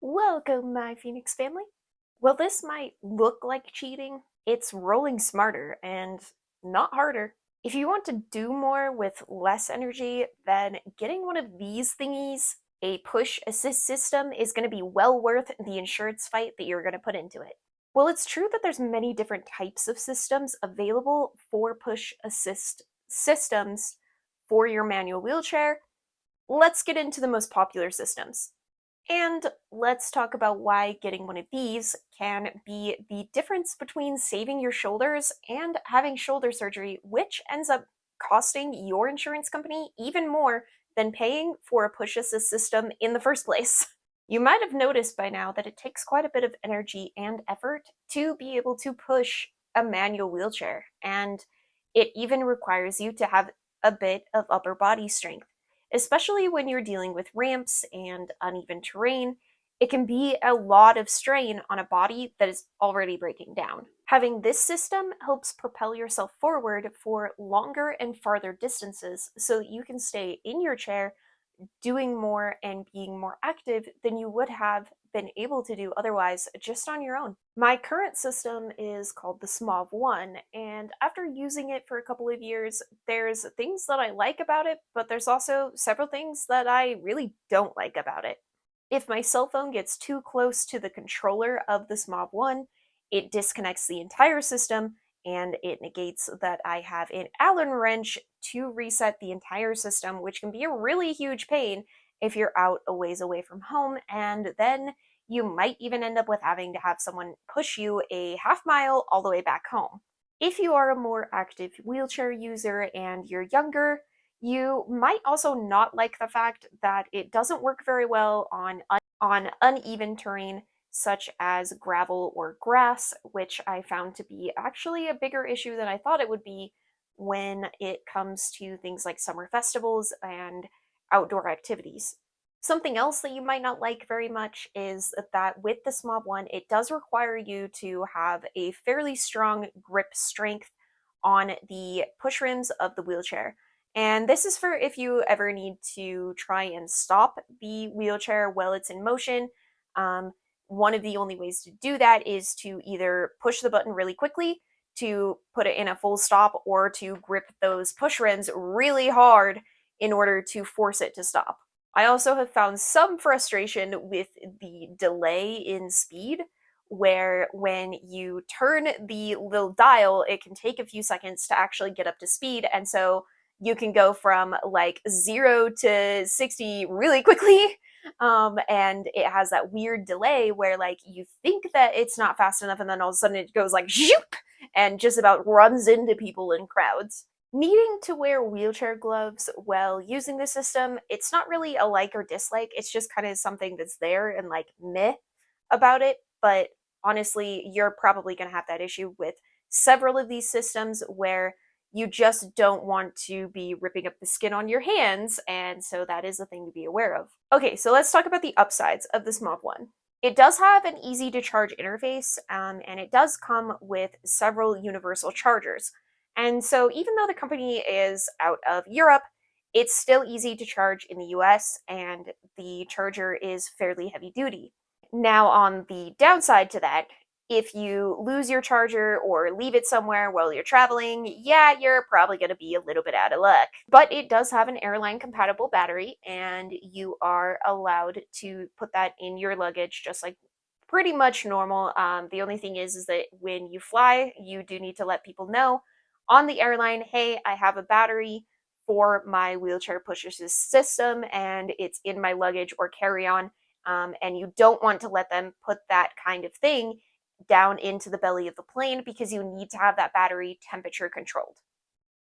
Welcome, my Phoenix family. While this might look like cheating, it's rolling smarter and not harder. If you want to do more with less energy, then getting one of these thingies, a push assist system, is going to be well worth the insurance fight that you're going to put into it. Well, it's true that there's many different types of systems available for push assist systems for your manual wheelchair. Let's get into the most popular systems. And let's talk about why getting one of these can be the difference between saving your shoulders and having shoulder surgery, which ends up costing your insurance company even more than paying for a push assist system in the first place. You might have noticed by now that it takes quite a bit of energy and effort to be able to push a manual wheelchair, and it even requires you to have a bit of upper body strength. Especially when you're dealing with ramps and uneven terrain, it can be a lot of strain on a body that is already breaking down. Having this system helps propel yourself forward for longer and farther distances so that you can stay in your chair doing more and being more active than you would have been able to do otherwise just on your own. My current system is called the SMOV 1, and after using it for a couple of years, there's things that I like about it, but there's also several things that I really don't like about it. If my cell phone gets too close to the controller of the SMOV 1, it disconnects the entire system and it negates that I have an Allen wrench to reset the entire system, which can be a really huge pain if you're out a ways away from home, and then you might even end up with having to have someone push you a half mile all the way back home. If you are a more active wheelchair user and you're younger, you might also not like the fact that it doesn't work very well on uneven terrain such as gravel or grass, which I found to be actually a bigger issue than I thought it would be when it comes to things like summer festivals and outdoor activities. Something else that you might not like very much is that with the SMOB 1, it does require you to have a fairly strong grip strength on the push rims of the wheelchair. And this is for if you ever need to try and stop the wheelchair while it's in motion. One of the only ways to do that is to either push the button really quickly to put it in a full stop or to grip those push rims really hard in order to force it to stop. I also have found some frustration with the delay in speed, where when you turn the little dial, it can take a few seconds to actually get up to speed, and so you can go from like 0 to 60 really quickly. And it has that weird delay where like you think that it's not fast enough and then all of a sudden it goes like zoop and just about runs into people in crowds. Needing to wear wheelchair gloves while using the system, it's not really a like or dislike, it's just kind of something that's there and like meh about it, but honestly, you're probably going to have that issue with several of these systems where you just don't want to be ripping up the skin on your hands, and so that is a thing to be aware of. Okay, so let's talk about the upsides of the SMOV 1. It does have an easy to charge interface, and it does come with several universal chargers. And so even though the company is out of Europe, it's still easy to charge in the US, and the charger is fairly heavy duty. Now, on the downside to that, if you lose your charger or leave it somewhere while you're traveling, yeah, you're probably going to be a little bit out of luck. But it does have an airline compatible battery, and you are allowed to put that in your luggage just like pretty much normal. The only thing is that when you fly, you do need to let people know on the airline, hey, I have a battery for my wheelchair push assist system and it's in my luggage or carry-on. And you don't want to let them put that kind of thing down into the belly of the plane because you need to have that battery temperature controlled.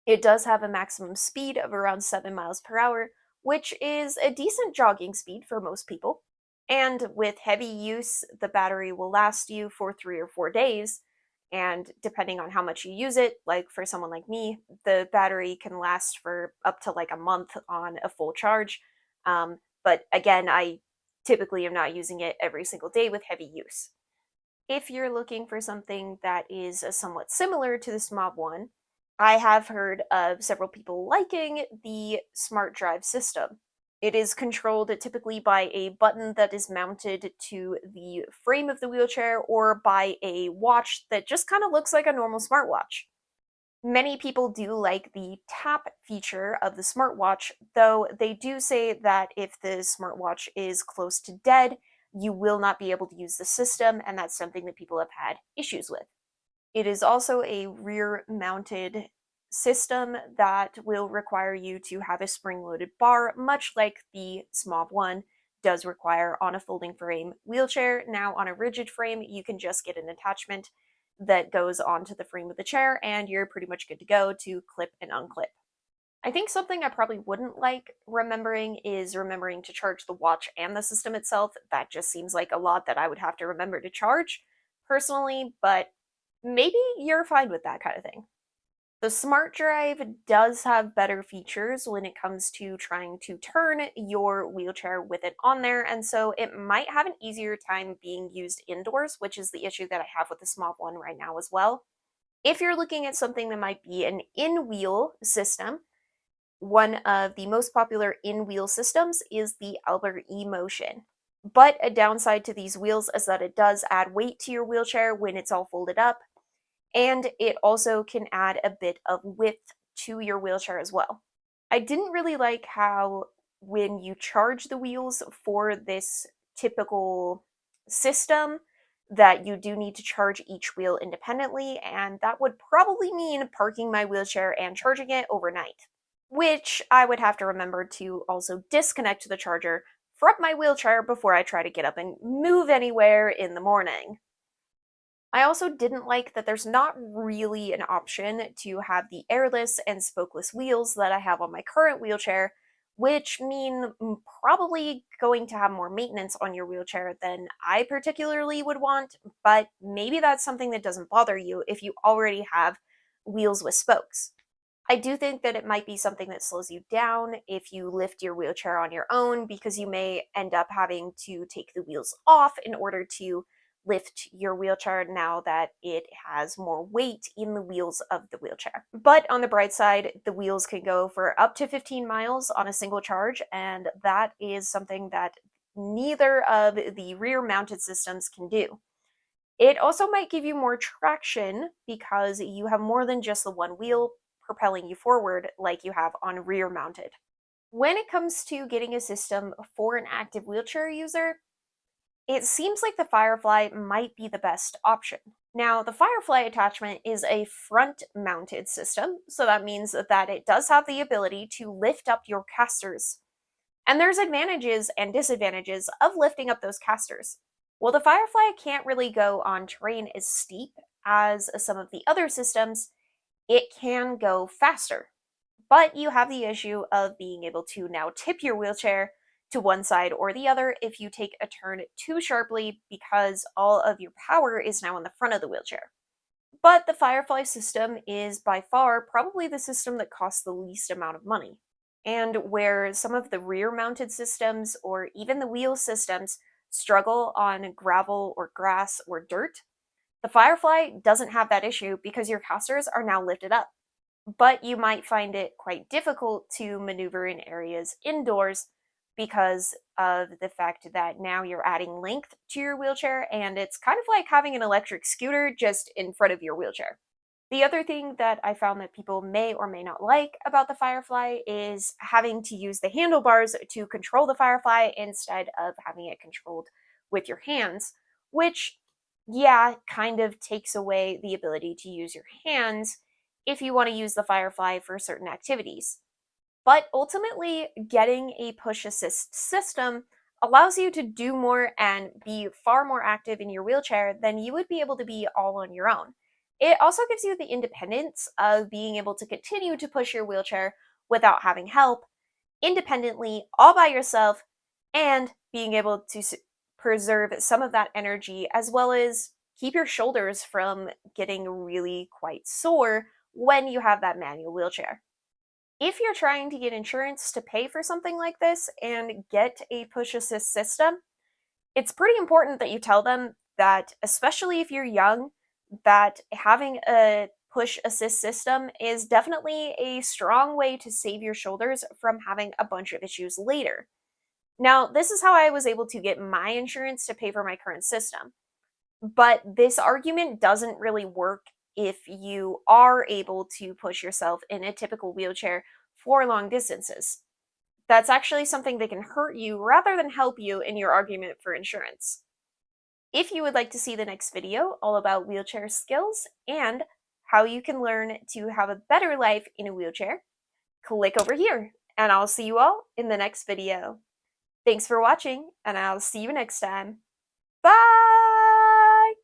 It does have a maximum speed of around 7 miles per hour, which is a decent jogging speed for most people. And with heavy use, the battery will last you for 3 or 4 days. And depending on how much you use it, like for someone like me, the battery can last for up to like a month on a full charge. But again, I typically am not using it every single day with heavy use. If you're looking for something that is somewhat similar to the SMOB 1, I have heard of several people liking the Smart Drive system. It is controlled typically by a button that is mounted to the frame of the wheelchair or by a watch that just kind of looks like a normal smartwatch. Many people do like the tap feature of the smartwatch, though they do say that if the smartwatch is close to dead, you will not be able to use the system, and that's something that people have had issues with. It is also a rear-mounted system that will require you to have a spring-loaded bar, much like the SMOV 1 does require on a folding frame wheelchair. Now, on a rigid frame, you can just get an attachment that goes onto the frame of the chair, and you're pretty much good to go to clip and unclip. I think something I probably wouldn't like remembering is remembering to charge the watch and the system itself. That just seems like a lot that I would have to remember to charge personally, but maybe you're fine with that kind of thing. The Smart Drive does have better features when it comes to trying to turn your wheelchair with it on there, and so it might have an easier time being used indoors, which is the issue that I have with the SMOV 1 right now as well. If you're looking at something that might be an in-wheel system, one of the most popular in-wheel systems is the Albert E Motion. But a downside to these wheels is that it does add weight to your wheelchair when it's all folded up, and it also can add a bit of width to your wheelchair as well. I didn't really like how when you charge the wheels for this typical system that you do need to charge each wheel independently, and that would probably mean parking my wheelchair and charging it overnight, which I would have to remember to also disconnect the charger from my wheelchair before I try to get up and move anywhere in the morning. I also didn't like that there's not really an option to have the airless and spokeless wheels that I have on my current wheelchair, which mean probably going to have more maintenance on your wheelchair than I particularly would want, but maybe that's something that doesn't bother you if you already have wheels with spokes. I do think that it might be something that slows you down if you lift your wheelchair on your own, because you may end up having to take the wheels off in order to lift your wheelchair now that it has more weight in the wheels of the wheelchair. But on the bright side, the wheels can go for up to 15 miles on a single charge, and that is something that neither of the rear mounted systems can do. It also might give you more traction because you have more than just the one wheel propelling you forward like you have on rear mounted. When it comes to getting a system for an active wheelchair user, it seems like the Firefly might be the best option. Now, the Firefly attachment is a front-mounted system, so that means that it does have the ability to lift up your casters. And there's advantages and disadvantages of lifting up those casters. Well, the Firefly can't really go on terrain as steep as some of the other systems. It can go faster, but you have the issue of being able to now tip your wheelchair to one side or the other if you take a turn too sharply, because all of your power is now in the front of the wheelchair. But the Firefly system is by far probably the system that costs the least amount of money. And where some of the rear-mounted systems or even the wheel systems struggle on gravel or grass or dirt, the Firefly doesn't have that issue because your casters are now lifted up. But you might find it quite difficult to maneuver in areas indoors because of the fact that now you're adding length to your wheelchair, and it's kind of like having an electric scooter just in front of your wheelchair. The other thing that I found that people may or may not like about the Firefly is having to use the handlebars to control the Firefly instead of having it controlled with your hands, which, yeah, kind of takes away the ability to use your hands if you want to use the Firefly for certain activities. But ultimately, getting a push assist system allows you to do more and be far more active in your wheelchair than you would be able to be all on your own. It also gives you the independence of being able to continue to push your wheelchair without having help, independently, all by yourself, and being able to preserve some of that energy, as well as keep your shoulders from getting really quite sore when you have that manual wheelchair. If you're trying to get insurance to pay for something like this and get a push assist system, it's pretty important that you tell them that, especially if you're young, that having a push assist system is definitely a strong way to save your shoulders from having a bunch of issues later. Now, this is how I was able to get my insurance to pay for my current system. But this argument doesn't really work if you are able to push yourself in a typical wheelchair for long distances. That's actually something that can hurt you rather than help you in your argument for insurance. If you would like to see the next video all about wheelchair skills and how you can learn to have a better life in a wheelchair, click over here, and I'll see you all in the next video. Thanks for watching, and I'll see you next time.